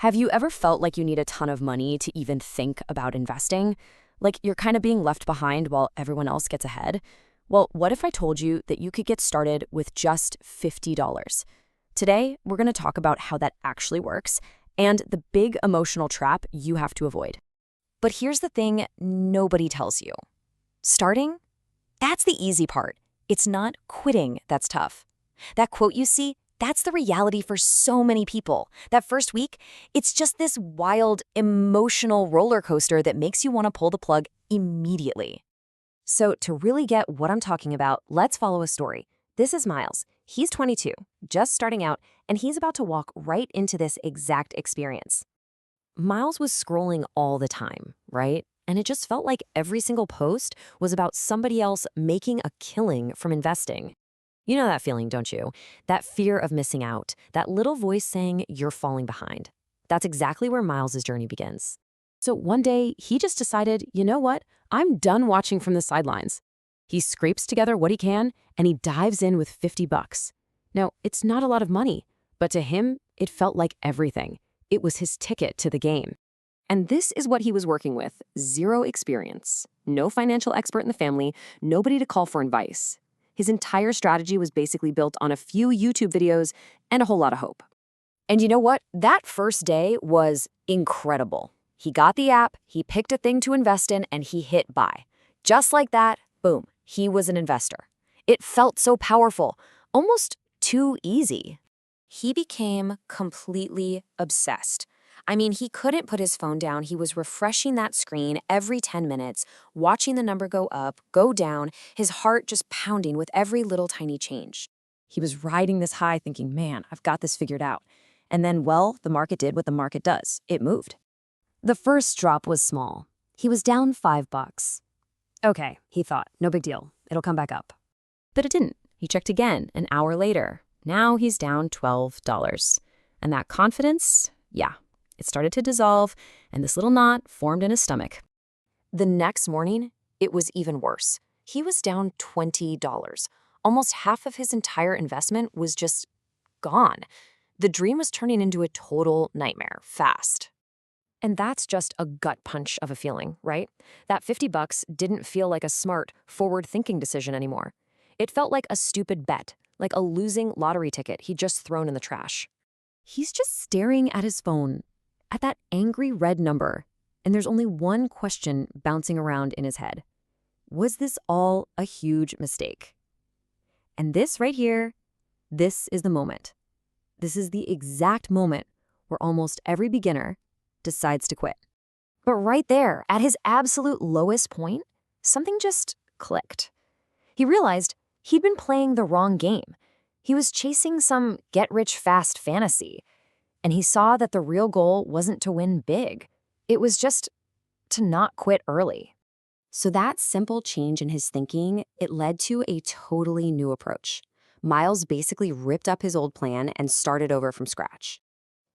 Have you ever felt like you need a ton of money to even think about investing? Like you're kind of being left behind while everyone else gets ahead? Well, what if I told you that you could get started with just $50? Today, we're going to talk about how that actually works and the big emotional trap you have to avoid. But here's the thing nobody tells you. Starting? That's the easy part. It's not quitting that's tough. That quote you see, that's the reality for so many people. That first week, it's just this wild, emotional roller coaster that makes you want to pull the plug immediately. So to really get what I'm talking about, let's follow a story. This is Miles. He's 22, just starting out, and he's about to walk right into this exact experience. Miles was scrolling all the time, right? And it just felt like every single post was about somebody else making a killing from investing. You know that feeling, don't you? That fear of missing out, that little voice saying you're falling behind. That's exactly where Miles's journey begins. So one day, he just decided, you know what? I'm done watching from the sidelines. He scrapes together what he can, and he dives in with $50. Now, it's not a lot of money, but to him, it felt like everything. It was his ticket to the game. And this is what he was working with: zero experience, no financial expert in the family, nobody to call for advice. His entire strategy was basically built on a few YouTube videos and a whole lot of hope. And you know what? That first day was incredible. He got the app, he picked a thing to invest in, and he hit buy. Just like that, boom, he was an investor. It felt so powerful, almost too easy. He became completely obsessed. I mean, he couldn't put his phone down. He was refreshing that screen every 10 minutes, watching the number go up, go down, his heart just pounding with every little tiny change. He was riding this high thinking, man, I've got this figured out. And then, well, the market did what the market does. It moved. The first drop was small. He was down $5. Okay, he thought, no big deal. It'll come back up. But it didn't. He checked again an hour later. Now he's down $12. And that confidence, yeah, it started to dissolve, and this little knot formed in his stomach. The next morning, it was even worse. He was down $20. Almost half of his entire investment was just gone. The dream was turning into a total nightmare, fast. And that's just a gut punch of a feeling, right? That $50 didn't feel like a smart, forward-thinking decision anymore. It felt like a stupid bet, like a losing lottery ticket he'd just thrown in the trash. He's just staring at his phone, at that angry red number, and there's only one question bouncing around in his head. Was this all a huge mistake? And this right here, this is the moment. This is the exact moment where almost every beginner decides to quit. But right there, at his absolute lowest point, something just clicked. He realized he'd been playing the wrong game. He was chasing some get-rich-fast fantasy. And he saw that the real goal wasn't to win big. It was just to not quit early. So that simple change in his thinking, it led to a totally new approach. Miles basically ripped up his old plan and started over from scratch.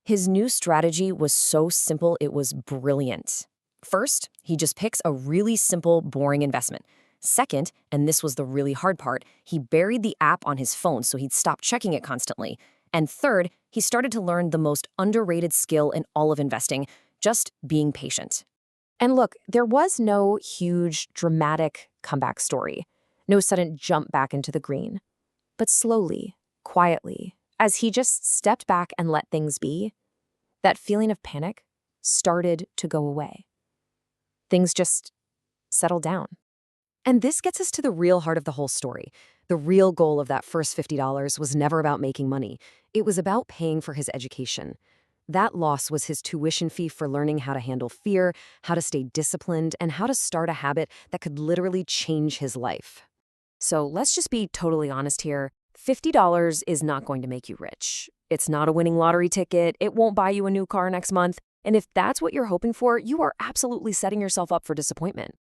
His new strategy was so simple, it was brilliant. First, he just picks a really simple, boring investment. Second, and this was the really hard part, he buried the app on his phone so he'd stop checking it constantly. And third, he started to learn the most underrated skill in all of investing, just being patient. And look, there was no huge, dramatic comeback story, no sudden jump back into the green. But slowly, quietly, as he just stepped back and let things be, that feeling of panic started to go away. Things just settled down. And this gets us to the real heart of the whole story. The real goal of that first $50 was never about making money. It was about paying for his education. That loss was his tuition fee for learning how to handle fear, how to stay disciplined, and how to start a habit that could literally change his life. So let's just be totally honest here. $50 is not going to make you rich. It's not a winning lottery ticket. It won't buy you a new car next month. And if that's what you're hoping for, you are absolutely setting yourself up for disappointment.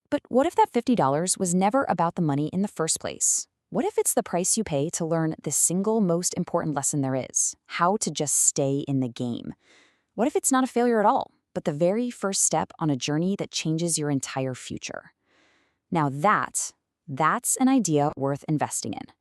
But what if that $50 was never about the money in the first place? What if it's the price you pay to learn the single most important lesson there is, how to just stay in the game? What if it's not a failure at all, but the very first step on a journey that changes your entire future? Now that's an idea worth investing in.